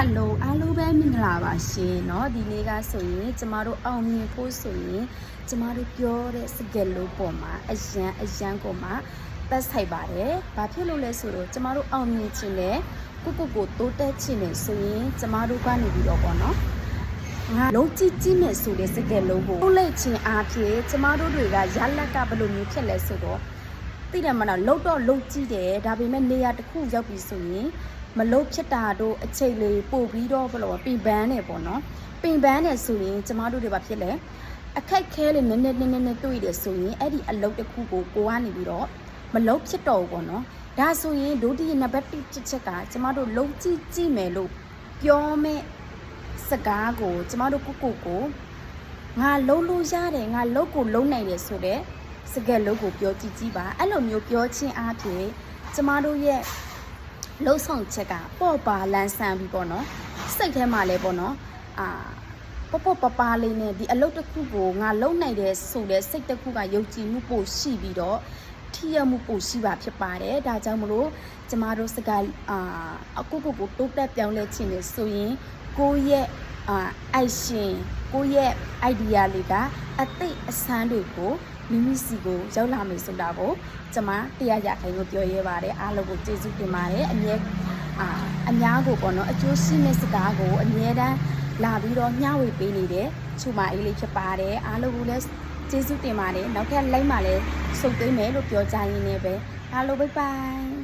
Hello အားလုံးပဲမင်္ဂလာပါရှင်เนาะဒီနေ့ကဆိုရင်ကျမတို့အောင်မြင်ဖို့ဆိုရင်ကျမတို့ပြောတဲ့စကားလုံးပေါ်မှာအရန်ကိုမှသက်ဆိုင်ပါတယ်။ဘာဖြစ်လို့လဲဆိုတော့ကျမတို့အောင်မြင်ခြင်းနဲ့ကိုတိုးတက်ခြင်းနဲ့ဆိုရင်ကျမတို့ကနေပြီးတော့ပေါ့နော်ငါလုံးကြည့်မယ်ဆိုတဲ့စကားလုံးကိုထုတ်လိုက်ခြင်းအားဖြင့်ကျမတို့တွေကရလက်ကဘယ်လိုမျိုးဖြစ်လဲဆိုတော့သိတယ်မလားလုံးကြည့်တယ်ဒါပေမဲ့နေရာတစ်ခုရောက်ပြီဆိုရင်မလုတ်ဖြစ်တာတို့အချိန်လေးပို့ပြီးတော့ဘလို့ပင်ပန်းနေပေါ့နော်ပင်ပန်းနေဆိုရင်ကျမတို့တွေဘာဖြစ်လဲအခက်ခဲလေးနည်းတွေ့တယ်ဆိုရင်အဲ့ဒီအလုပ်တစ်ခုကိုကနေပြီးတော့မလုတ်ဖြစ်တော့ဘူးပေါ့နော်ဒါဆိုရင်ဒုတိယနံပါတ်1ချက်ကကျမတို့လုံးကြည့်မယ်လို့ပြောမဲ့စကားကိုကျမတို့ကိုငါလုံးလို့ရတယ်ငါလုံးကိုလုံးနိုင်တယ်ဆိုတဲ့စကားလုံးကိုပြောကြည့်ပါအဲ့လိုမျိုးပြောချင်းအားဖြင့်ကျမတို့ရဲ့လှုပ်ဆောင်ချက်ကပေါ့ပါလန်းဆန်းပြီးပေါ့နော်စိတ်ထဲမှာလဲပေါ့နော်ပေါ့ပလေးနဲ့ဒီအလုပ်တစ်ခုကိုငါလုံနိုင်တယ်ဆိုတဲ့စိတ်တစ်ခုကယုံကြည်မှုပို့ရှိပြီးတော့ထိရမှုပို့ရှိပါဖြစ်ပါတယ်ဒါကြောင့်မလို့ကျမတို့စကားကိုတိုးတက်ပြောင်းလဲခြင်းလေဆိုရင်ကိုယ့်ရဲ့အိုက်ရှင်ကိုယ့်ရဲ့ idea လေးကအသိအဆန်းတွေကိုမိမိစီကိုရောက်လာမယ်ဆိုတာကိုကျမတရားရခိုင်ကိုပြောရဲပါတယ်အားလုံးကိုကျေးဇူးတင်ပါတယ်အများကိုပေါ့နော်အကျိုးရှိတဲ့စကားကိုအမြဲတမ်းလာပြီးတော့မျှဝေပေးနေတဲ့ချူမအေးလေးဖြစ်ပါတယ်အားလုံးကိုလည်းကျေးဇူးတင်ပါတယ်နောက်ထပ် like မှာလည်းစုပ်သိမ်းမယ်လို့ပြောကြရင်းနဲ့ပဲအားလုံး bye bye